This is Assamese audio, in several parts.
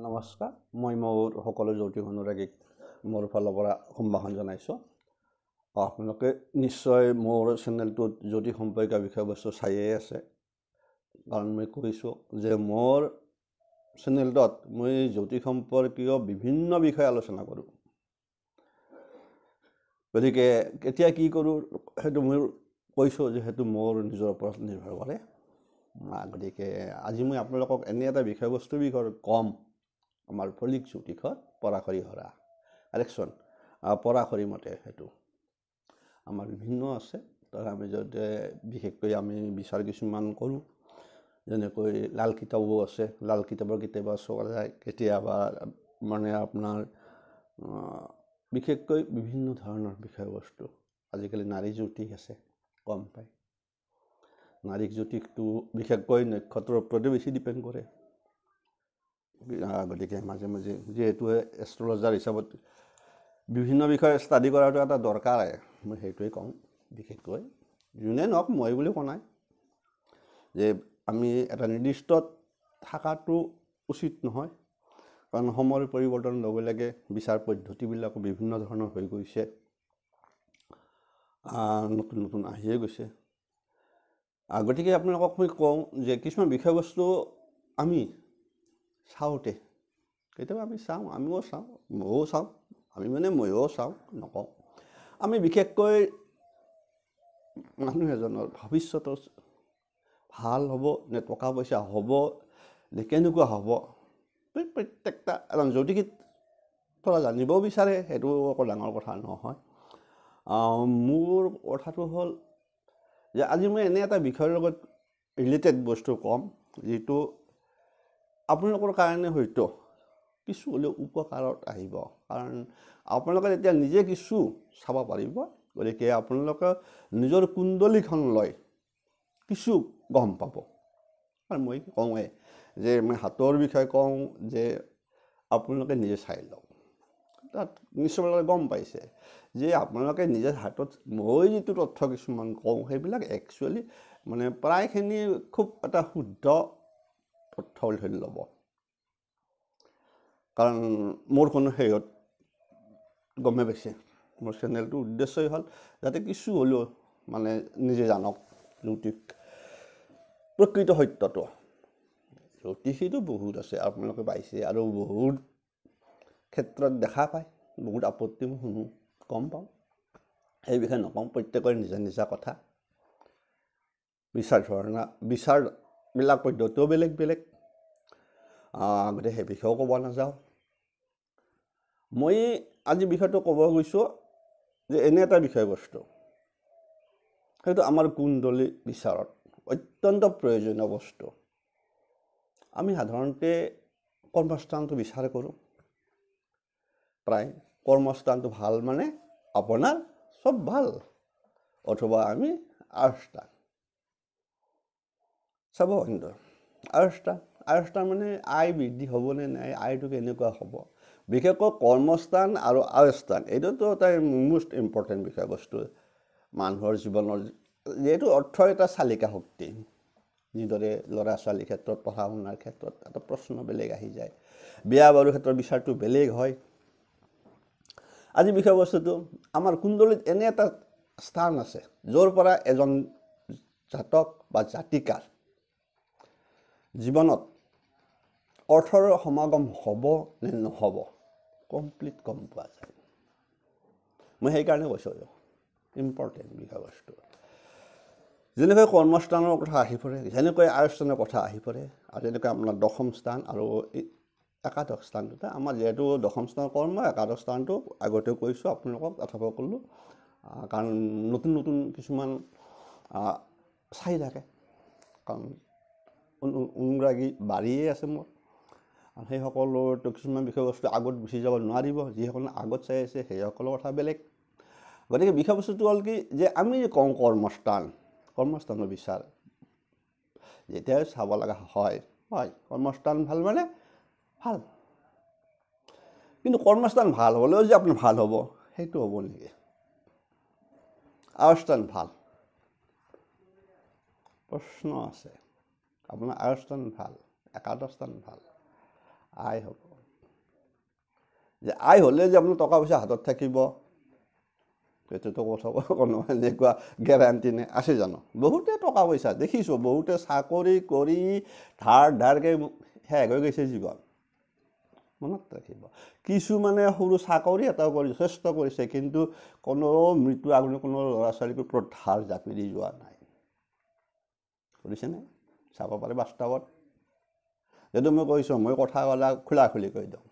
নমস্কাৰ, মই মোৰ সকলো জ্যোতিষ অনুৰাগীক মোৰ ফালৰ পৰা সম্ভাষণ জনাইছোঁ। আপোনালোকে নিশ্চয় মোৰ চেনেলটোত জ্যোতিষ সম্পৰ্কীয় বিষয়বস্তু চায়েই আছে, কাৰণ মই কৈছোঁ যে মোৰ চেনেলটোত মই জ্যোতিষ সম্পৰ্কীয় বিভিন্ন বিষয় আলোচনা কৰোঁ। গতিকে কেতিয়া কি কৰোঁ সেইটো মই কৈছোঁ যে সেইটো মোৰ নিজৰ ওপৰত নিৰ্ভৰ কৰে। গতিকে আজি মই আপোনালোকক এনে এটা বিষয়বস্তুৰ বিষয়ে ক'ম। আমাৰ ফলিক জ্যোতিষত পৰাশৰী হৰা কাৰেকশ্যন পৰাশৰী মতে সেইটো আমাৰ বিভিন্ন আছে। তাৰ আমি যদি বিশেষকৈ আমি বিচাৰ কিছুমান কৰোঁ, যেনেকৈ লাল কিতাপো আছে। লাল কিতাপৰ কেতিয়াবা চোৱা যায়, কেতিয়াবা মানে আপোনাৰ বিশেষকৈ বিভিন্ন ধৰণৰ বিষয়বস্তু। আজিকালি নাৰী জ্যোতিষ আছে, কম পায়। নাৰী জ্যোতিষটো বিশেষকৈ নক্ষত্ৰৰ ওপৰতে বেছি ডিপেণ্ড কৰে। গতিকে মাজে মাজে যিহেতু এষ্ট্ৰলজাৰ হিচাপত বিভিন্ন বিষয়ে ষ্টাডি কৰাটো এটা দৰকাৰ, মই সেইটোৱে কওঁ। বিশেষকৈ যোনে নহওক, মই বুলি কোৱা নাই যে আমি এটা নিৰ্দিষ্ট থকাটো উচিত নহয়, কাৰণ সময়ৰ পৰিৱৰ্তনৰ লগে লগে বিচাৰ পদ্ধতিবিলাকো বিভিন্ন ধৰণৰ হৈ গৈছে, নতুন নতুন আহিয়ে গৈছে। গতিকে আপোনালোকক মই কওঁ যে কিছুমান বিষয়বস্তু আমি চাওঁতে কেতিয়াবা আমি চাওঁ, আমিও চাওঁ, ময়ো চাওঁ, ময়ো চাওঁ নকওঁ। আমি বিশেষকৈ মানুহ এজনৰ ভৱিষ্যতৰ ভাল হ'ব নে টকা পইচা হ'ব নে কেনেকুৱা হ'ব, প্ৰত্যেকটা এজন জ্যোতিষীত পৰা জানিব বিচাৰে। সেইটো একো ডাঙৰ কথা নহয়। মোৰ কথাটো হ'ল যে আজি মই এনে এটা বিষয়ৰ লগত ৰিলেটেড বস্তু ক'ম, যিটো আপোনালোকৰ কাৰণে হয়তো কিছু হ'লেও উপকাৰত আহিব। কাৰণ আপোনালোকে এতিয়া নিজে কিছু চাব পাৰিব। গতিকে আপোনালোকে নিজৰ কুণ্ডলীখন লৈ কিছু গম পাব। আৰু মই কওঁৱে যে মই হাতৰ বিষয়ে কওঁ যে আপোনালোকে নিজে চাই লওক। তাত নিশ্চয় গম পাইছে যে আপোনালোকে নিজে হাতত মই যিটো তথ্য কিছুমান কওঁ, সেইবিলাক একচুৱেলি মানে প্ৰায়খিনি খুব এটা শুদ্ধ তথ্য বুলি ধৰি ল'ব। কাৰণ মোৰ কোনো হেৰিত গমে পাইছে, মোৰ চেনেলটোৰ উদ্দেশ্যই হ'ল যাতে কিছু হ'লেও মানে নিজে জানক জ্যোতিষ প্ৰকৃত সত্যটো। জ্যোতিষীটো বহুত আছে, আপোনালোকে পাইছে, আৰু বহুত ক্ষেত্ৰত দেখা পায়, বহুত আপত্তি মই শুনো, গম পাওঁ। সেই বিষয়ে নকওঁ, প্ৰত্যেকৰে নিজা নিজা কথা, বিচাৰবিলাক পদ্ধতিও বেলেগ বেলেগ। গতিকে সেই বিষয়েও ক'ব নাযাওঁ। মই আজি বিষয়টো ক'ব গৈছোঁ যে এনে এটা বিষয়বস্তু, সেইটো আমাৰ কুণ্ডলী বিচাৰত অত্যন্ত প্ৰয়োজনীয় বস্তু। আমি সাধাৰণতে কৰ্মস্থানটো বিচাৰ কৰোঁ। প্ৰায় কৰ্মস্থানটো ভাল মানে আপোনাৰ চব ভাল, অথবা আমি আৰ্থস্থান চাব। কিন্তু আৰ্থস্থান মানে আয় বৃদ্ধি হ'বনে নাই, আয়টো কেনেকুৱা হ'ব। বিশেষকৈ কৰ্মস্থান আৰু আয়স্থান এইটোতো এটা মোষ্ট ইম্পৰ্টেণ্ট বিষয়বস্তু মানুহৰ জীৱনৰ। যিহেতু অৰ্থ এটা চালিকা শক্তি, যিদৰে ল'ৰা ছোৱালীৰ ক্ষেত্ৰত পঢ়া শুনাৰ ক্ষেত্ৰত এটা প্ৰশ্ন বেলেগ আহি যায়, বিয়া বাৰুৰ ক্ষেত্ৰত বিচাৰটো বেলেগ হয়। আজি বিষয়বস্তুটো আমাৰ কুণ্ডলীত এনে এটা স্থান আছে, য'ৰ পৰা এজন জাতক বা জাতিকাৰ জীৱনত অৰ্থৰ সমাগম হ'ব নে নহ'ব কমপ্লিট গম পোৱা যায়। মই সেইকাৰণে কৈছোঁ ইম্পৰ্টেণ্ট বিষয়বস্তু। যেনেকৈ কৰ্মস্থানৰ কথা আহি পৰে, যেনেকৈ আয়স্থানৰ কথা আহি পৰে, আৰু যেনেকৈ আপোনাৰ দশম স্থান আৰু একাদশ স্থান দুটা। আমাৰ যিহেতু দশম স্থানৰ কৰ্ম, একাদশ স্থানটো আগতেও কৈছোঁ আপোনালোকক, তথাপিও ক'লোঁ, কাৰণ নতুন নতুন কিছুমান চাই থাকে, কাৰণ অনুৰাগী বাঢ়িয়ে আছে মোৰ। সেইসকলৰতো কিছুমান বিষয়বস্তু আগত গুচি যাব নোৱাৰিব। যিসকলে আগত চাই আছে সেইসকলৰ কথা বেলেগ। গতিকে বিষয়বস্তুটো হ'ল কি, যে আমি কওঁ কৰ্মস্থানৰ বিচাৰ যেতিয়াই চাব লগা হয়, কৰ্মস্থান ভাল মানে ভাল। কিন্তু কৰ্মস্থান ভাল হ'লেও যে আপোনাৰ ভাল হ'ব সেইটো হ'ব নেকি? আয়স্থান ভাল, প্ৰশ্ন আছে। আপোনাৰ আয়স্থান ভাল, একাদশ স্থান ভাল, আয় হ'ব। যে আয় হ'লে যে আপোনাৰ টকা পইচা হাতত থাকিব সেইটোতো কথা কোনো এনেকুৱা গেৰাণ্টি নাই, আছে জানো? বহুতে টকা পইচা দেখিছোঁ, বহুতে চাকৰি কৰি ধাৰকৈ শেষ হৈ গৈছে জীৱন। মনত ৰাখিব, কিছুমানে সৰু চাকৰি এটাও কৰি যথেষ্ট কৰিছে, কিন্তু কোনো মৃত্যু আগতে কোনো ল'ৰা ছোৱালীৰ ওপৰত ধাৰ জাপি দি যোৱা নাই। কৰিছেনে? চাব পাৰে বাস্তৱত। সেইটো মই কৈছোঁ, মই কথা ক'লে খোলা খুলি কৈ দিওঁ।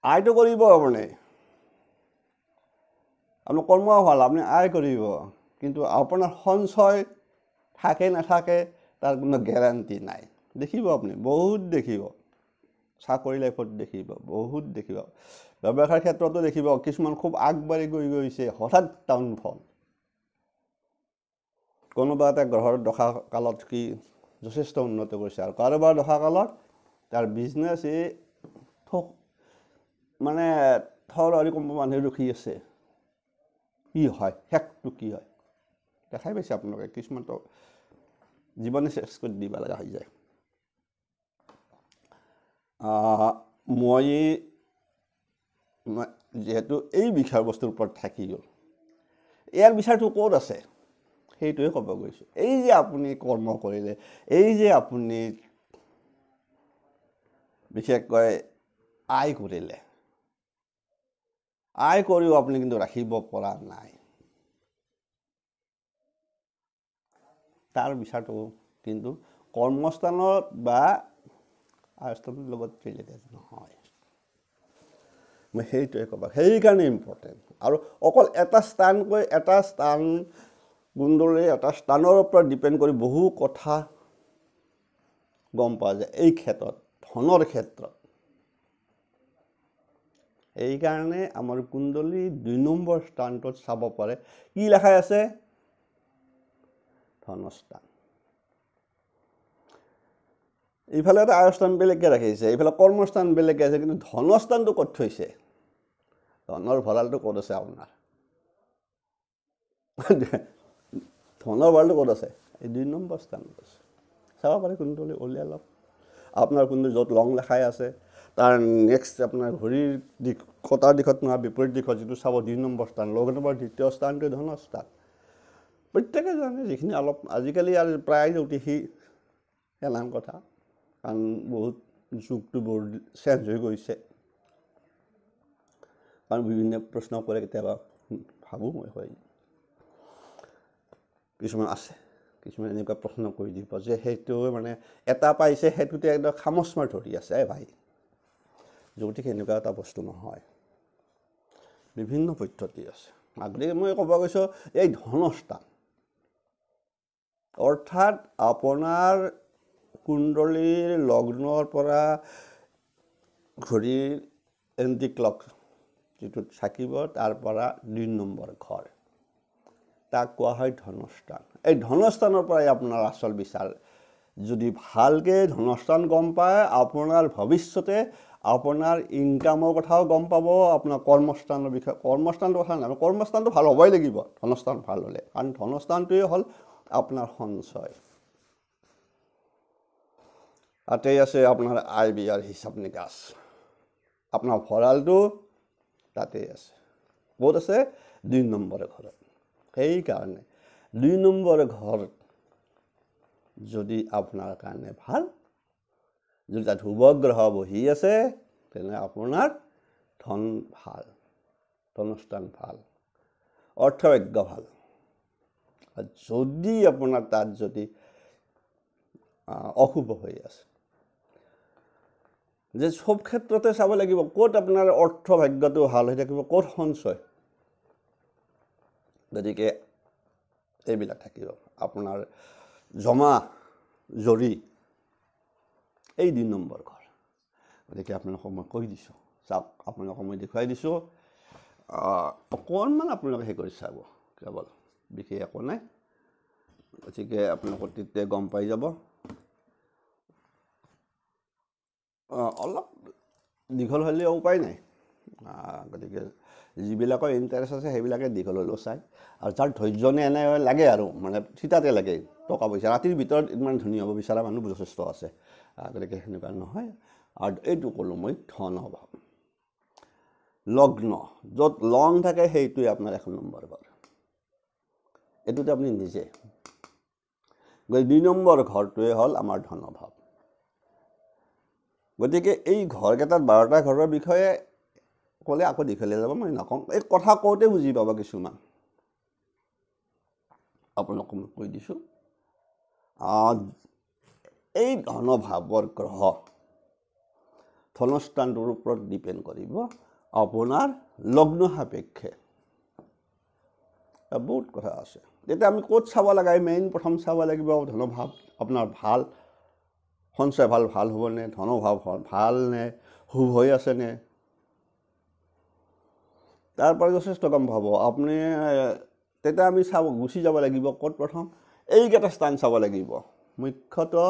আয়টো কৰিব আপুনি কৰ্ম ভাল, আপুনি আয় কৰিব, কিন্তু আপোনাৰ সঞ্চয় থাকে নাথাকে তাৰ কোনো গেৰাণ্টি নাই। দেখিব আপুনি, বহুত দেখিব, চাকৰি লাইফত দেখিব, বহুত দেখিব, ব্যৱসায়ৰ ক্ষেত্ৰতো দেখিব, কিছুমান খুব আগবাঢ়ি গৈ গৈছে, হঠাৎ ডাউনফল। কোনোবা এটা গ্ৰহৰ দশা কালত কি যথেষ্ট উন্নত কৰিছে, আৰু কাৰোবাৰ দশা কালত তাৰ বিজনেছ মানে থৰ আৰু কোনোবা মানুহে ৰখি আছে, কি হয়, শেষটো কি হয় দেখাই পাইছে আপোনালোকে। কিছুমানতো জীৱনে চেষ্টা কৰি দিব লগা হৈ যায়। মই যিহেতু এই বিষয়বস্তুৰ ওপৰত থাকি গ'ল, ইয়াৰ বিচাৰটো ক'ত আছে সেইটোৱে ক'ব গৈছোঁ। এই যে আপুনি কৰ্ম কৰিলে, এই যে আপুনি বিশেষকৈ আয় কৰিলে, আয় কৰিও আপুনি কিন্তু ৰাখিব পৰা নাই, তাৰ বিচাৰটো কিন্তু কৰ্মস্থানত বা আয়স্থানৰ লগত ৰিলেটেড নহয়। মই সেইটোৱে ক'ব, সেইকাৰণে ইম্পৰ্টেণ্ট। আৰু অকল এটা স্থানকৈ এটা স্থান কুণ্ডলী এটা স্থানৰ ওপৰত ডিপেণ্ড কৰি বহু কথা গম পোৱা যায় এই ক্ষেত্ৰত, ধনৰ ক্ষেত্ৰত। এইকাৰণে আমাৰ কুণ্ডলী 2 নম্বৰ স্থানটোত চাব পাৰে, কি লেখাই আছে? ধনস্থান। এইফালে এটা আয়স্থান বেলেগকৈ ৰাখিছে, এইফালে কৰ্মস্থান বেলেগকৈ আছে, কিন্তু ধনস্থানটো ক'ত থৈছে? ধনৰ ভঁৰালটো ক'ত আছে আপোনাৰ? ধনৰ ভঁৰালটো ক'ত আছে? এই 2 নম্বৰ স্থানত আছে। চাব পাৰে কুণ্ডলী উলিয়াই লওক। আপোনাৰ কুণ্ডলী য'ত লং লেখাই আছে তাৰ নেক্সট আপোনাৰ ঘড়ীৰ দিশ কটাৰ দিশত নহয়, বিপৰীত দিশত যিটো চাব 2 নম্বৰ স্থান, লগ নম্বৰ 2য় স্থানটো ধনস্থান। প্ৰত্যেকে জানে, যিখিনি অলপ আজিকালি আৰু প্ৰায় জ্যোতিষী এলান কথা, কাৰণ বহুত যুগটো বহুত চেঞ্জ হৈ গৈছে, কাৰণ বিভিন্ন প্ৰশ্ন কৰে, কেতিয়াবা ভাবোঁ মই হয় কিছুমান আছে, কিছুমান এনেকুৱা প্ৰশ্ন কৰি দিব যে সেইটো মানে এটা পাইছে সেইটোতে একদম খামোচ মাৰ ধৰি আছে। ভাই, জ্যোতিষ এনেকুৱা এটা বস্তু নহয়, বিভিন্ন পদ্ধতি আছে। গতিকে মই ক'ব গৈছোঁ এই ধনস্থান, অৰ্থাৎ আপোনাৰ কুণ্ডলীৰ লগ্নৰ পৰা ঘড়ীৰ এণ্টি ক্লক যিটোত থাকিব তাৰ পৰা 2 নম্বৰ ঘৰ, তাক কোৱা হয় ধনস্থান। এই ধনস্থানৰ পৰাই আপোনাৰ আচল বিচাৰ। যদি ভালকৈ ধনস্থান গম পায়, আপোনাৰ ভৱিষ্যতে আপোনাৰ ইনকামৰ কথাও গম পাব, আপোনাৰ কৰ্মস্থানৰ বিষয়ে, কৰ্মস্থানটো কথা নহয়, কৰ্মস্থানটো ভাল হ'বই লাগিব ধনস্থান ভাল হ'লে, কাৰণ ধনস্থানটোৱে হ'ল আপোনাৰ সঞ্চয়। তাতেই আছে আপোনাৰ আয় ব্যয়ৰ হিচাপ নিকাচ, আপোনাৰ ভঁৰালটো তাতেই আছে। ক'ত আছে? 2 নম্বৰ ঘৰত। সেইকাৰণে 2 নম্বৰ ঘৰ যদি আপোনাৰ কাৰণে ভাল, যদি তাত শুভ গ্ৰহ বহি আছে, তেনে আপোনাৰ ধন ভাল, ধনস্থান ভাল, অৰ্থভাগ্য ভাল। যদি আপোনাৰ তাত যদি অশুভ হৈ আছে, যে চব ক্ষেত্ৰতে চাব লাগিব, ক'ত আপোনাৰ অৰ্থভাগ্যটো ভাল হৈ থাকিব, ক'ত সঞ্চয়। গতিকে এইবিলাক থাকিব আপোনাৰ জমা জৰি, এই 2 নম্বৰ ঘৰ। গতিকে আপোনালোকক মই কৈ দিছোঁ, চাওক, আপোনালোকক মই দেখুৱাই দিছোঁ, অকণমান আপোনালোকে সেই কৰি চাব, কেৱল বিশেষ একো নাই। গতিকে আপোনালোকৰ তেতিয়া গম পাই যাব। অলপ দীঘল হ'লেও উপায় নাই, গতিকে যিবিলাকৰ ইণ্টাৰেষ্ট আছে সেইবিলাকে দীঘল হ'লেও চায়, আৰু যাৰ ধৈৰ্য এনে লাগে আৰু মানে থিতাতে লাগে টকা পইচা ৰাতিৰ ভিতৰত ইমান ধনী হ'ব বিচৰা মানুহ যথেষ্ট আছে। গতিকে সেনেকুৱা নহয়। আৰু এইটো ক'লোঁ মই ধনভাৱ। লগ্ন য'ত লং থাকে সেইটোৱে আপোনাৰ 1 নম্বৰ ঘৰ, এইটোতে আপুনি নিজে। গতিকে 2 নম্বৰ ঘৰটোৱে হ'ল আমাৰ ধনভাৱ। গতিকে এই ঘৰকেইটাত 12টা ঘৰৰ বিষয়ে ক'লে আকৌ দীঘলীয়া যাব, মই নকওঁ। এই কথা কওঁতে বুজি পাব কিছুমান, আপোনালোকক মই কৈ দিছোঁ। এই ধনভাৱৰ গ্ৰহ ধনস্থানটোৰ ওপৰত ডিপেণ্ড কৰিব আপোনাৰ লগ্ন সাপেক্ষে। বহুত কথা আছে। তেতিয়া আমি ক'ত চাব লাগে? মেইন প্ৰথম চাব লাগিব ধনভাৱ আপোনাৰ ভাল, সঞ্চয় ভাল হ'বনে, ধনভাৱ ভাল নে, শুভ হৈ আছেনে, তাৰপৰা যথেষ্ট কাম পাব আপুনি। তেতিয়া আমি গুচি যাব লাগিব ক'ত? প্ৰথম এইকেইটা স্থান চাব লাগিব। মুখ্যতঃ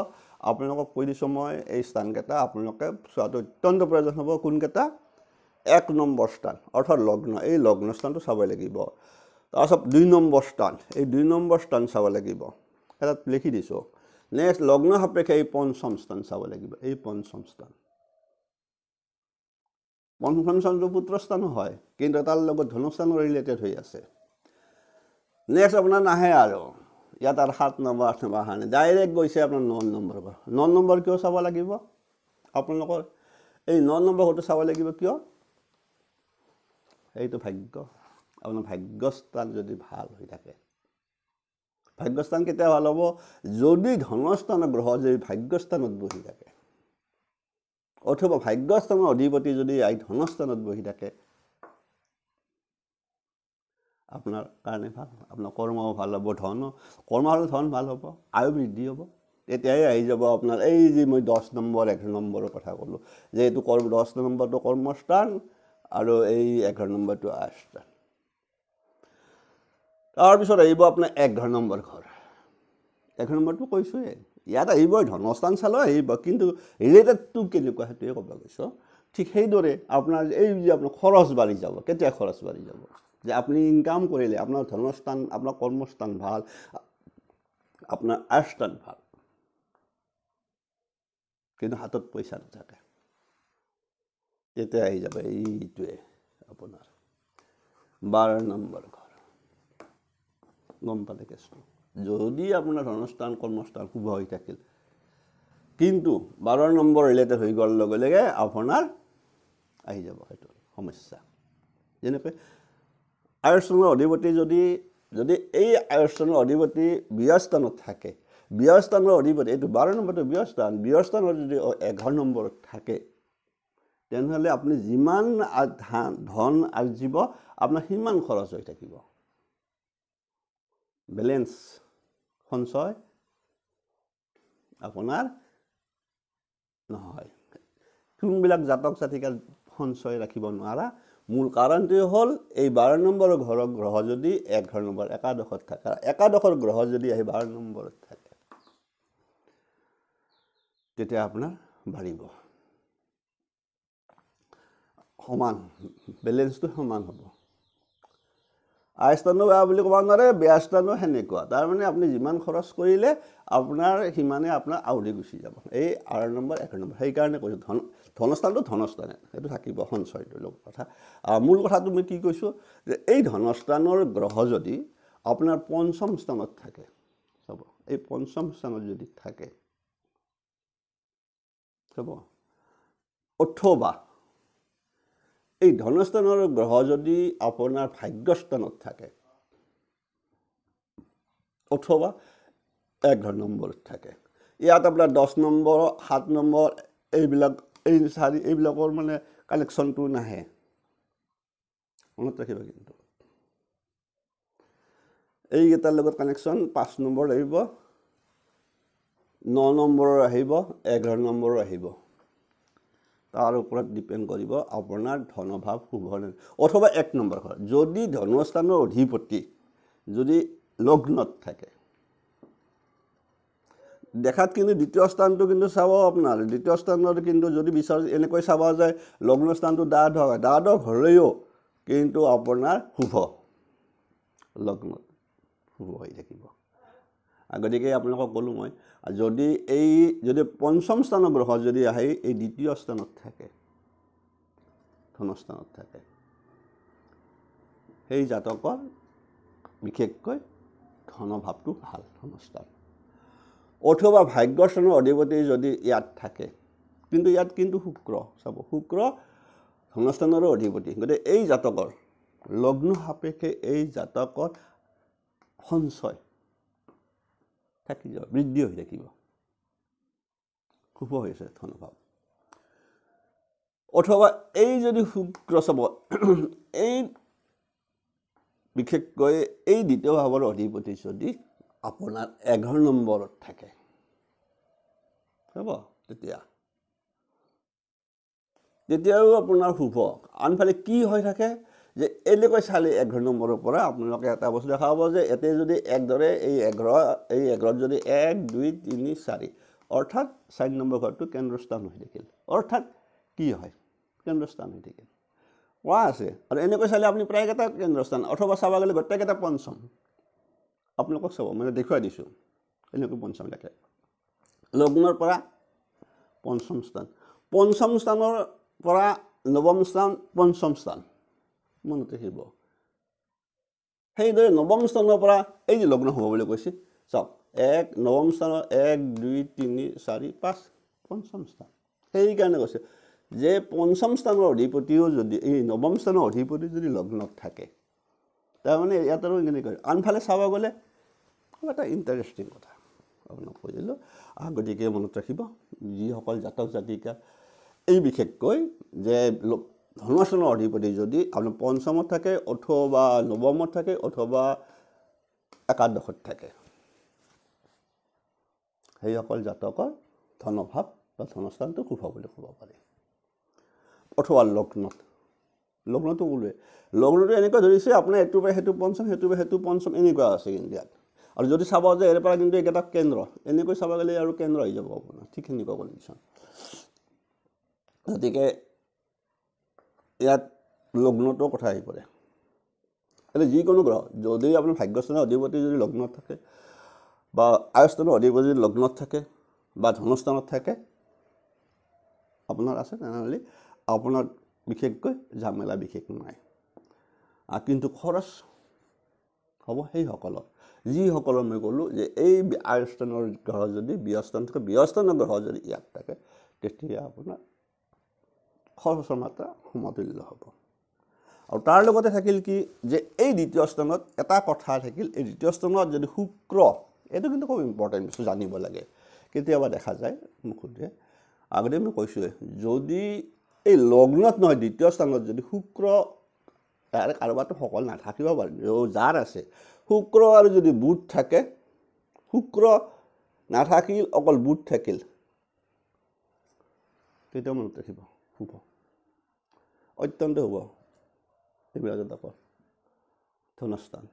আপোনালোকক কৈ দিছোঁ মই, এই স্থানকেইটা আপোনালোকে চোৱাটো অত্যন্ত প্ৰয়োজন হ'ব। কোনকেইটা? 1 নম্বৰ স্থান অৰ্থাৎ লগ্ন, এই লগ্ন স্থানটো চাব লাগিব। তাৰপিছত 2 নম্বৰ স্থান, এই 2 নম্বৰ স্থান চাব লাগিব, তাত লিখি দিছোঁ। নেক্সট লগ্ন সাপেক্ষে এই 5ম স্থান চাব লাগিব, এই 5ম স্থান। 5ম স্থানটো পুত্ৰস্থানো হয়, কিন্তু তাৰ লগত ধনস্থানো ৰিলেটেড হৈ আছে। নেক্সট আপোনাৰ নাহে আৰু ইয়াত আৰু 7 নম্বৰ 8 নম্বৰ অহা নাই, ডাইৰেক্ট গৈছে আপোনাৰ 9 নম্বৰ ঘৰ। 9 নম্বৰ কিয় চাব লাগিব? আপোনালোকৰ এই 9 নম্বৰ ঘৰটো চাব লাগিব কিয়? এইটো ভাগ্য, আপোনাৰ ভাগ্যস্থান যদি ভাল হৈ থাকে। ভাগ্যস্থান কেতিয়া ভাল হ'ব? যদি ধনস্থানৰ গ্ৰহ যদি ভাগ্যস্থানত বহি থাকে, অথবা ভাগ্যস্থানৰ অধিপতি যদি ধনস্থানত বহি থাকে, আপোনাৰ কাৰণে ভাল। আপোনাৰ কৰ্মও ভাল হ'ব, কৰ্ম হ'লে ধন ভাল হ'ব, আয়ু বৃদ্ধি হ'ব। তেতিয়াই আহি যাব আপোনাৰ এই যে মই 10 নম্বৰ 11 নম্বৰৰ কথা ক'লোঁ, যে এইটো 10 নম্বৰটো কৰ্মস্থান আৰু এই 11 নম্বৰটো আয়স্থান। তাৰপিছত আহিব আপোনাৰ 11 নম্বৰ ঘৰ। 11 নম্বৰটো কৈছোঁৱে, ইয়াত আহিবই, ধনস্থান চালেও আহিব, কিন্তু ৰিলেটেডটো কেনেকুৱা সেইটোৱে ক'ব গৈছোঁ। ঠিক সেইদৰে আপোনাৰ এই যে আপোনাৰ খৰচ বাঢ়ি যাব। কেতিয়া খৰচ বাঢ়ি যাব? যে আপুনি ইনকাম কৰিলে, আপোনাৰ ধনস্থান, আপোনাৰ কৰ্মস্থান ভাল, আপোনাৰ আয়স্থান ভাল, কিন্তু হাতত পইচা নাথাকে, তেতিয়া আহি যাব এইটোৱে আপোনাৰ 12 নম্বৰ ঘৰ। গম পালে কেছটো? যদি আপোনাৰ ধনস্থান কৰ্মস্থান শুভ হৈ থাকিল, কিন্তু 12 নম্বৰ ৰিলেটেড হৈ যোৱাৰ লগে লগে আপোনাৰ আহি যাব সেইটো সমস্যা। যেনেকৈ আয়স্থানৰ অধিপতি যদি এই আয়স্থানৰ অধিপতি ব্যয়স্থানত থাকে, ব্যয়স্থানৰ অধিপতি এইটো 12 নম্বৰটো ব্যয়স্থানত যদি 11 নম্বৰত থাকে, তেনেহ'লে আপুনি যিমান ধন আৰ্জিব আপোনাৰ সিমান খৰচ হৈ থাকিব। বেলেঞ্চ সঞ্চয় আপোনাৰ নহয়। কোনবিলাক জাতক জাতিকা সঞ্চয় ৰাখিব নোৱাৰা? মূল কাৰণটোৱে হ'ল এই 12 নম্বৰ ঘৰৰ গ্ৰহ যদি 11 নম্বৰ একাদশত থাকে, একাদশৰ গ্ৰহ যদি আহি 12 নম্বৰত থাকে, তেতিয়া আপোনাৰ বাঢ়িব, সমান, বেলেঞ্চটো সমান হ'ব। আয়স্থানো বেয়া বুলি ক'ব নোৱাৰে, ব্যয়স্থানো সেনেকুৱা। তাৰমানে আপুনি যিমান খৰচ কৰিলে আপোনাৰ সিমানে আপোনাৰ আউৰি গুচি যাব, এই 8 নম্বৰ 11 নম্বৰ। সেইকাৰণে কৈছোঁ ধনস্থানটো ধনস্থানে, সেইটো থাকিব, সঞ্চয়টোৰ লগত কথা। মূল কথাটো মই কি কৈছোঁ, যে এই ধনস্থানৰ গ্ৰহ যদি আপোনাৰ 5ম স্থানত থাকে, চাব এই 5ম স্থানত যদি থাকে, চাব, অথবা এই ধনস্থানৰ গ্ৰহ যদি আপোনাৰ ভাগ্যস্থানত থাকে, অথবা 11 নম্বৰত থাকে, ইয়াত আপোনাৰ 10 নম্বৰ 7 নম্বৰ এইবিলাকৰ মানে কালেকশ্যনটো নাহে, মনত ৰাখিব। কিন্তু এইকেইটাৰ লগত কানেকশ্যন 5 নম্বৰ আহিব, 9 নম্বৰৰ আহিব, 11 নম্বৰৰ আহিব। তাৰ ওপৰত ডিপেণ্ড কৰিব আপোনাৰ ধনভাৱ শুভ নে, অথবা 1 নম্বৰ ঘৰ যদি ধনস্থানৰ অধিপতি যদি লগ্নত থাকে। দেখাত কিন্তু দ্বিতীয় স্থানটো কিন্তু চাব আপোনাৰ, দ্বিতীয় স্থানত কিন্তু যদি বিচাৰ এনেকৈ চাব যায় লগ্ন স্থানটো দ্বাদশ হ'লেও কিন্তু আপোনাৰ শুভ, লগ্নত শুভ হৈ থাকিব। গতিকে আপোনালোকক ক'লোঁ মই যদি পঞ্চম স্থানৰ গ্ৰহ যদি আহে এই দ্বিতীয় স্থানত থাকে, ধনস্থানত থাকে, সেই জাতকৰ বিশেষকৈ ধনভাৱটো ভাল, ধনস্থান। অথবা ভাগ্যস্থানৰ অধিপতি যদি ইয়াত থাকে, কিন্তু ইয়াত কিন্তু শুক্ৰ, চাব শুক্ৰ ধনস্থানৰো অধিপতি, গতিকে এই জাতকৰ লগ্ন সাপেক্ষে এই জাতকৰ সঞ্চয় থাকি যাব, বৃদ্ধি হৈ থাকিব, শুভ হৈছে ধনভাৱ। অথবা এই যদি শুক্ৰ চাব এই বিশেষকৈ এই দ্বিতীয় ভাৱৰ অধিপতি যদি আপোনাৰ 11 নম্বৰত থাকে, হ'ব তেতিয়াও আপোনাৰ শুভ। আনফালে কি হৈ থাকে যে এনেকৈ চালে 11 নম্বৰৰ পৰা আপোনালোকে এটা বস্তু দেখা পাব যে এতে যদি একদৰে এই 11 যদি 1 2 3 4 অৰ্থাৎ 4 নম্বৰ ঘৰটো কেন্দ্ৰস্থান হৈ থাকিল, অৰ্থাৎ কি হয় কেন্দ্ৰস্থান হৈ থাকিল কোৱা আছে। আৰু এনেকৈ চালে আপুনি প্ৰায়কেইটা কেন্দ্ৰস্থান, অথবা চাব গ'লে গোটেইকেইটা পঞ্চম, আপোনালোকক চাব মানে দেখুৱাই দিছোঁ, এনেকৈ পঞ্চম দেখে লগ্নৰ পৰা পঞ্চম স্থান, পঞ্চম স্থানৰ পৰা নৱম স্থান, পঞ্চম স্থান মনত ৰাখিব। সেইদৰে নৱম স্থানৰ পৰা এই যে লগ্ন হ'ব বুলি কৈছে, চাওক নৱম স্থানৰ 1 2 3 4 5 পঞ্চম স্থান। সেইকাৰণে কৈছে যে পঞ্চম স্থানৰ অধিপতিও যদি এই নৱম স্থানৰ অধিপতি যদি লগ্নত থাকে, তাৰমানে ইয়াত আৰু এনেকৈ আনফালে চাব গ'লে এটা ইণ্টাৰেষ্টিং কথা আপোনাক কৈ দিলোঁ। গতিকে মনত ৰাখিব যিসকল জাতক জাতিকা এই বিশেষকৈ যে ধনস্থানৰ অধিপতি যদি আপোনাৰ পঞ্চমত থাকে, অথবা নৱমত থাকে, অথবা একাদশত থাকে, সেইসকল জাতকৰ ধনভাৱ বা ধনস্থানটো শুভ বুলি ক'ব পাৰি। অথবা লগ্নটো ক'লোৱে, লগ্নটো এনেকৈ ধৰিছে আপোনাৰ এইটোৰ পৰা সেইটো পঞ্চম, সেইটোৰ পৰা সেইটো পঞ্চম, এনেকুৱা আছে কিন্তু ইয়াত। আৰু যদি চাব যে ইয়াৰ পৰা কিন্তু এইকেইটা কেন্দ্ৰ, এনেকৈ চাব গ'লে আৰু কেন্দ্ৰ হৈ যাব আপোনাৰ, ঠিক সেনেকুৱা কণ্ডিশ্যন। গতিকে ইয়াত লগ্নটোৰ কথা আহি পৰে। এতিয়া যিকোনো গ্ৰহ যদি আপোনাৰ ভাগ্যস্থানৰ অধিপতি যদি লগ্নত থাকে, বা আয়স্থানৰ অধিপতি যদি লগ্নত থাকে, বা ধনস্থানত থাকে, আপোনাৰ আছে তেনেহ'লে আপোনাৰ বিশেষকৈ ঝামেলা বিশেষ নাই। কিন্তু খৰচ হ'ব সেইসকলৰ, যিসকলৰ মই ক'লোঁ যে এই আয়স্থানৰ গ্ৰহ যদি ব্যস্থান থাকে, ব্যস্থানৰ গ্ৰহ যদি ইয়াত থাকে, তেতিয়া আপোনাৰ খৰচৰ মাত্ৰা সমতুল্য হ'ব। আৰু তাৰ লগতে থাকিল কি যে এই দ্বিতীয় স্থানত এটা কথা থাকিল, এই দ্বিতীয় স্থানত যদি শুক্ৰ, এইটো কিন্তু খুব ইম্পৰ্টেণ্ট বস্তু জানিব লাগে। কেতিয়াবা দেখা যায় মোক সোধে, আগতে মই কৈছোঁৱে, যদি এই লগ্নত নহয় দ্বিতীয় স্থানত যদি শুক্ৰ, তাৰে কাৰোবাৰটো সকল নাথাকিব পাৰে, যাৰ আছে শুক্ৰ আৰু যদি বুধ থাকে, শুক্ৰ নাথাকিল অকল বুধ থাকিল, তেতিয়া মনত ৰাখিব শুভ, অত্যন্ত শুভ এইবিলাক জাতকৰ ধনস্থান।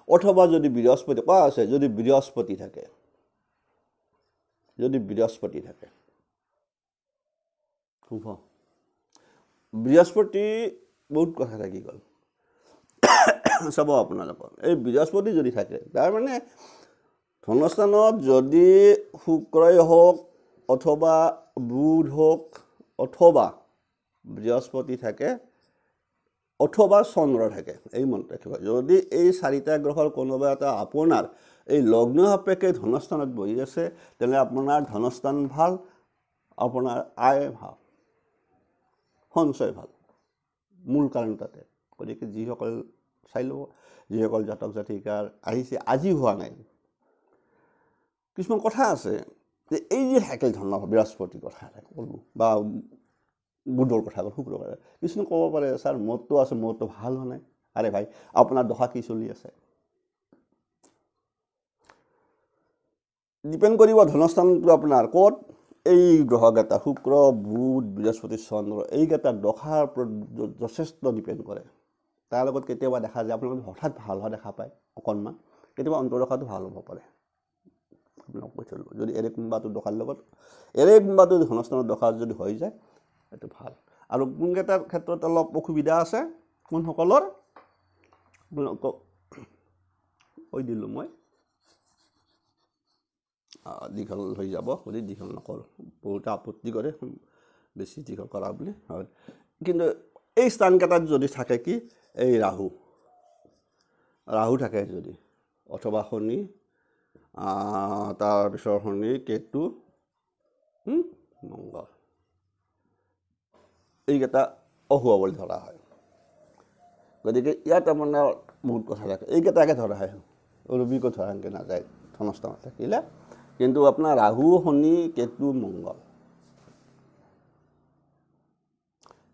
অথবা যদি বৃহস্পতি কোৱা আছে, যদি বৃহস্পতি থাকে, শুভ। বৃহস্পতি বহুত কথা থাকি গ'ল চাব আপোনালোকৰ, এই বৃহস্পতি যদি থাকে তাৰমানে ধনস্থানত যদি শুক্ৰই হওক, অথবা বুধ হওক, অথবা বৃহস্পতি থাকে, অথবা চন্দ্ৰ থাকে, এই মনত ৰাখিব। যদি এই 4টা গ্ৰহৰ কোনোবা এটা আপোনাৰ এই লগ্ন সাপেক্ষে ধনস্থানত বহি আছে, তেনেহ'লে আপোনাৰ ধনস্থান ভাল, আপোনাৰ আয় ভাল, সঞ্চয় ভাল, মূল কাৰণ তাতে। গতিকে যিসকল চাই ল'ব, যিসকল জাতক জাতিকাৰ আহিছে আজি হোৱা নাই, কিছুমান কথা আছে যে এই যে থাকিল ধনভাৱ, বৃহস্পতিৰ কথা ক'লোঁ বা বুধৰ কথা ক'লোঁ, শুক্ৰৰ কথা, কিছুমান ক'ব পাৰে ছাৰ মোৰটো আছে, মোৰটো ভাল হোৱা নাই। আৰে ভাই, আপোনাৰ দশা কি চলি আছে ডিপেণ্ড কৰিব ধনস্থানটো আপোনাৰ ক'ত, এই গ্ৰহকেইটা শুক্ৰ, বুধ, বৃহস্পতি, চন্দ্ৰ, এইকেইটা দশাৰ ওপৰত যথেষ্ট ডিপেণ্ড কৰে। তাৰ লগত কেতিয়াবা দেখা যায় আপোনালোকে হঠাৎ ভাল হোৱা দেখা পায় অকণমান, কেতিয়াবা অন্তৰ্দশাটো ভাল হ'ব পাৰে। আপোনাক কৈ থ'লোঁ, যদি কোনোবাটো দশাৰ লগত কোনোবাটো ধনস্থানৰ দশা যদি হৈ যায়, এইটো ভাল। আৰু কোনকেইটাৰ ক্ষেত্ৰত অলপ অসুবিধা আছে, কোনসকলৰ আপোনালোকক কৈ দিলোঁ মই, দীঘল হৈ যাব বুলি দীঘল নকৰোঁ। বহুতে আপত্তি কৰে বেছি দীঘল কৰা বুলি। হয়, কিন্তু এই স্থানকেইটাত যদি থাকে কি এই ৰাহু থাকে যদি, অথবা শনি, তাৰপিছৰ শনি, কেতু, মংগল, এইকেইটা অশুভ বুলি ধৰা হয়। গতিকে ইয়াত আপোনাৰ বহুত কথা থাকে, এইকেইটাকে ধৰা হয়, ৰবিকো ধৰা এনেকৈ নাযায় ধনস্থানত থাকিলে। কিন্তু আপোনাৰ ৰাহু, শনি, কেতু, মংগল,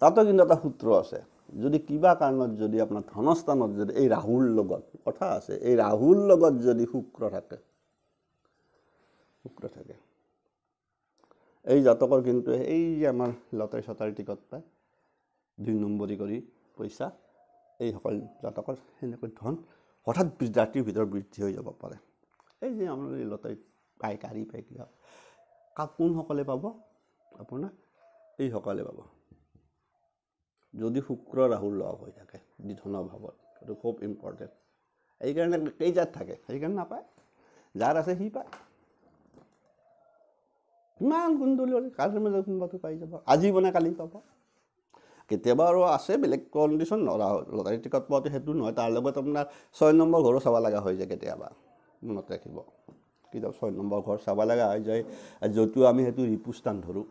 তাতো কিন্তু এটা সূত্ৰ আছে। যদি কিবা কাৰণত যদি আপোনাৰ ধনস্থানত যদি এই ৰাহুৰ লগত কথা আছে, এই ৰাহুৰ লগত যদি শুক্ৰ থাকে, এই জাতকৰ কিন্তু এই যে আমাৰ লটাৰী চটাৰী টিকট পায় 2 নম্বৰী কৰি পইচা, এইসকল জাতকৰ সেনেকৈ ধন হঠাৎ ৰাতিৰ ভিতৰত বৃদ্ধি হৈ যাব পাৰে। এই যে আমাৰ এই লটাৰীত পায়, গাড়ী পায়, কিবা কোনসকলে পাব? আপোনাৰ এইসকলে পাব যদি শুক্ৰ ৰাহুৰ লগ হৈ থাকে ধনৰ ভাৱত। এইটো খুব ইম্পৰ্টেণ্ট। এইকাৰণে কেইজাত থাকে, সেইকাৰণে নাপায়। যাৰ আছে সি পায়। ইমান কুণ্ডলী কালিৰ মাজত কোনোবাটো পাই যাব, আজি বনাই কালি পাব। কেতিয়াবা আৰু আছে বেলেগ কণ্ডিশ্যন, লটাৰী টিকট পোৱাটো সেইটো নহয়। তাৰ লগত আপোনাৰ 6 নম্বৰ ঘৰো চাব লগা হৈ যায় কেতিয়াবা, মনত ৰাখিব। কেতিয়াবা 6 নম্বৰ ঘৰ চাব লগা হৈ যায়, যদিও আমি সেইটো ৰিপুস্থান ধৰোঁ।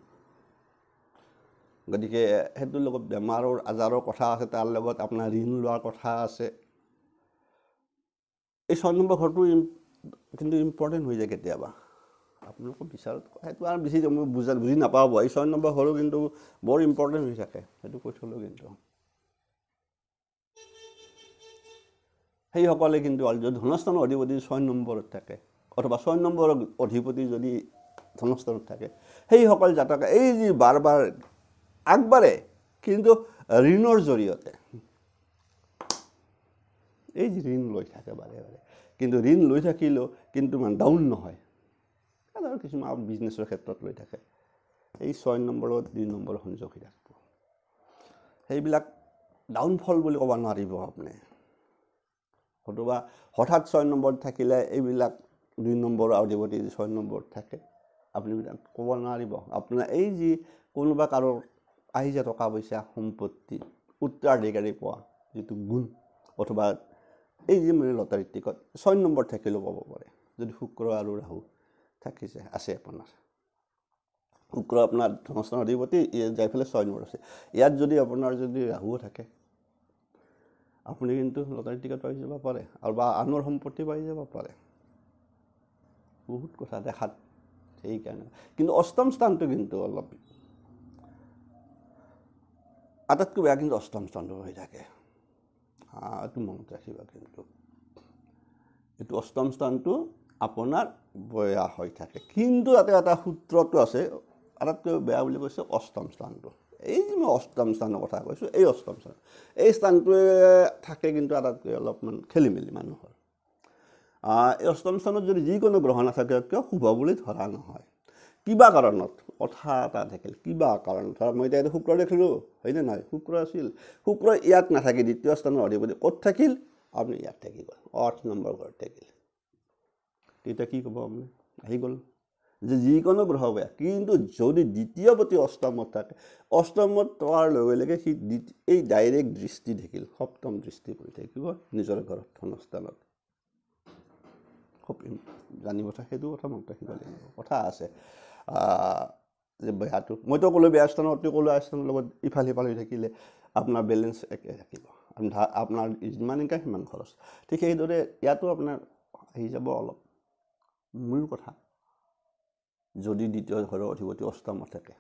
গতিকে সেইটোৰ লগত বেমাৰৰ আজাৰৰ কথা আছে, তাৰ লগত আপোনাৰ ঋণ লোৱাৰ কথা আছে। এই 6 নম্বৰ ঘৰটো কিন্তু ইম্পৰ্টেণ্ট হৈ যায় কেতিয়াবা। আপোনালোকৰ বিচাৰত সেইটো আৰু বেছি বুজি নাপাব। এই 6 নম্বৰ ঘৰো কিন্তু বৰ ইম্পৰ্টেণ্ট হৈ থাকে, সেইটো কৈ থ'লোঁ। কিন্তু সেইসকলে কিন্তু যদি ধনস্থানৰ অধিপতি 6 নম্বৰত থাকে, অথবা 6 নম্বৰৰ অধিপতি যদি ধনস্থানত থাকে, সেইসকল জাতকে এই যি বাৰ বাৰ আগবাঢ়ে, কিন্তু ঋণৰ জৰিয়তে এই যি ঋণ লৈ থাকে বাৰে বাৰে, কিন্তু ঋণ লৈ থাকিলেও কিন্তু মানে ডাউন নহয়। আৰু কিছুমান বিজনেছৰ ক্ষেত্ৰত লৈ থাকে, এই 6 নম্বৰত 2 নম্বৰৰ সংযোগ হৈ থাকিব। সেইবিলাক ডাউনফল বুলি ক'ব নোৱাৰিব আপুনি। অথবা হঠাৎ 6 নম্বৰত থাকিলে এইবিলাক 2 নম্বৰৰ অধিপতি 6 নম্বৰত থাকে, আপুনি ক'ব নোৱাৰিব। আপোনাৰ এই যি কোনোবা কাৰো আহি যায় টকা পইচা সম্পত্তি উত্তৰাধিকাৰী পোৱা যিটো গুণ, অথবা এই যি মানে লটাৰী টিকট 6 নম্বৰত থাকিলেও পাব পাৰে, যদি শুক্ৰ আৰু ৰাহু থাকিছে আছে আপোনাৰ। শুক্ৰ আপোনাৰ ধনস্থানৰ অধিপতি, যাই পেলাই 6 নম্বৰ আছে। ইয়াত যদি আপোনাৰ যদি ৰাহুও থাকে, আপুনি কিন্তু লটাৰী টিকট পাই যাব পাৰে, আৰু বা আনৰ সম্পত্তি পাই যাব পাৰে। বহুত কথা দেখাত সেইকাৰণে। কিন্তু অষ্টম স্থানটো কিন্তু অলপ আটাইতকৈ বেয়া, কিন্তু অষ্টম স্থানটো হৈ থাকে। এইটো মনত ৰাখিবা। কিন্তু এইটো অষ্টম স্থানটো আপোনাৰ বেয়া হৈ থাকে। কিন্তু তাতে এটা সূত্ৰটো আছে, আটাইতকৈ বেয়া বুলি কৈছে অষ্টম স্থানটো। এই যে মই অষ্টম স্থানৰ কথা কৈছোঁ, এই অষ্টম স্থান, এই স্থানটোৱে থাকে কিন্তু আটাইতকৈ অলপমান খেলি মেলি মানুহৰ। এই অষ্টম স্থানত যদি যিকোনো গ্ৰহ নাথাকে কিয় শুভ বুলি ধৰা নহয়। কিবা কাৰণত কথা এটা থাকিল, কিবা কাৰণত ধৰক মই এতিয়া শুক্ৰ দেখিলোঁ, হয়নে নহয়? শুক্ৰ আছিল, শুক্ৰ ইয়াত নাথাকে, 2য় স্থানৰ অধিপতি ক'ত থাকিল? আপুনি ইয়াত থাকি গ'ল, 8 নম্বৰ ঘৰত থাকিল। তেতিয়া কি ক'ব আপুনি? আহি গ'ল যে যিকোনো গ্ৰহ বেয়া, কিন্তু যদি 2য় পতি অষ্টমত থাকে, অষ্টমত থকাৰ লগে লগে সি এই ডাইৰেক্ট দৃষ্টি থাকিল, 7ম দৃষ্টি পৰি থাকিব নিজৰ ঘৰত ধনস্থানত। খুব জানিব থাকে, সেইটো কথা মনত ৰাখিব লাগিব। কথা আছে যে বেয়াটো, মইতো ক'লোঁ বেয়া স্থানত ক'লোঁ স্থানৰ লগত ইফাল সিফাল হৈ থাকিলে আপোনাৰ বেলেঞ্চ একে থাকিব, আপোনাৰ যিমান ইনকাম সিমান খৰচ। ঠিক সেইদৰে ইয়াতো আপোনাৰ আহি যাব অলপ মূল কথা। যদি 2য় ঘৰৰ অধিপতি অষ্টমত থাকে,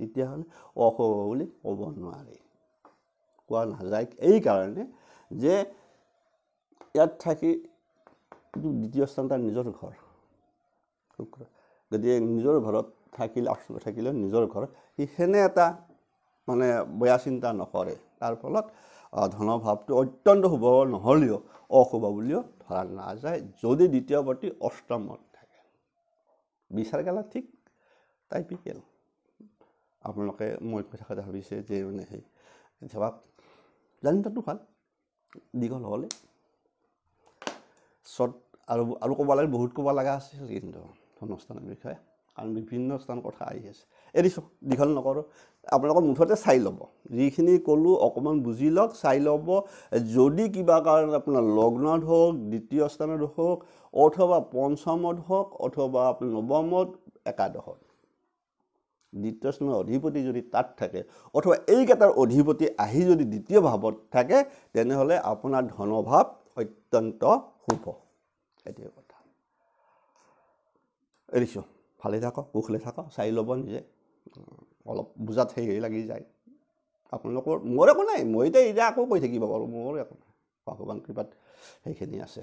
তেতিয়াহ'লে অশুভ বুলি ক'ব নোৱাৰি, কোৱা নাযায়। এইকাৰণে যে ইয়াত থাকি 2য় স্থান তাৰ নিজৰ ঘৰ শুক্ৰ, গতিকে নিজৰ ঘৰত থাকিলে, অষ্টমত থাকিলে নিজৰ ঘৰত সি সেনে এটা মানে বেয়া চিন্তা নকৰে। তাৰ ফলত ধনভাৱটো অত্যন্ত শুভ নহ'লেও অশুভ বুলিও ধৰা নাযায়, যদি 2য় পতি অষ্টমত থাকে। বিচাৰ গেলা ঠিক টাইপিকেল। আপোনালোকে মই কৈ থকা ভাবিছে যে মানে সেই জবাব জানি তাতো ভাল, দীঘল হ'লে শ্বৰ্ট আৰু ক'ব লাগে, বহুত ক'ব লগা আছিল কিন্তু ধনস্থানৰ বিষয়ে, কাৰণ বিভিন্ন স্থানৰ কথা আহি আছে। এৰিছোঁ, দীঘল নকৰোঁ, আপোনালোকৰ মুঠতে চাই ল'ব, যিখিনি ক'লোঁ অকণমান বুজি লওক, চাই ল'ব। যদি কিবা কাৰণত আপোনাৰ লগ্নত হওক, দ্বিতীয় স্থানত হওক, অথবা পঞ্চমত হওক, অথবা আপোনাৰ নৱমত, একাদশত দ্বিতীয় স্থানৰ অধিপতি যদি তাত থাকে, অথবা এইকেইটাৰ অধিপতি আহি যদি দ্বিতীয় ভাৱত থাকে, তেনেহ'লে আপোনাৰ ধনভাৱ অত্যন্ত শুভ। সেইটোৱে কথা। এৰিছোঁ, ভালে থাকক, কুশলে থাকক, চাই ল'ব নিজে। অলপ বুজাত হেৰি লাগি যায় আপোনালোকৰ, মোৰ একো নাই, মই এতিয়া আকৌ কৈ থাকিব পাৰোঁ, মোৰ একো নাই, ভগৱান কৃপাত সেইখিনি আছে।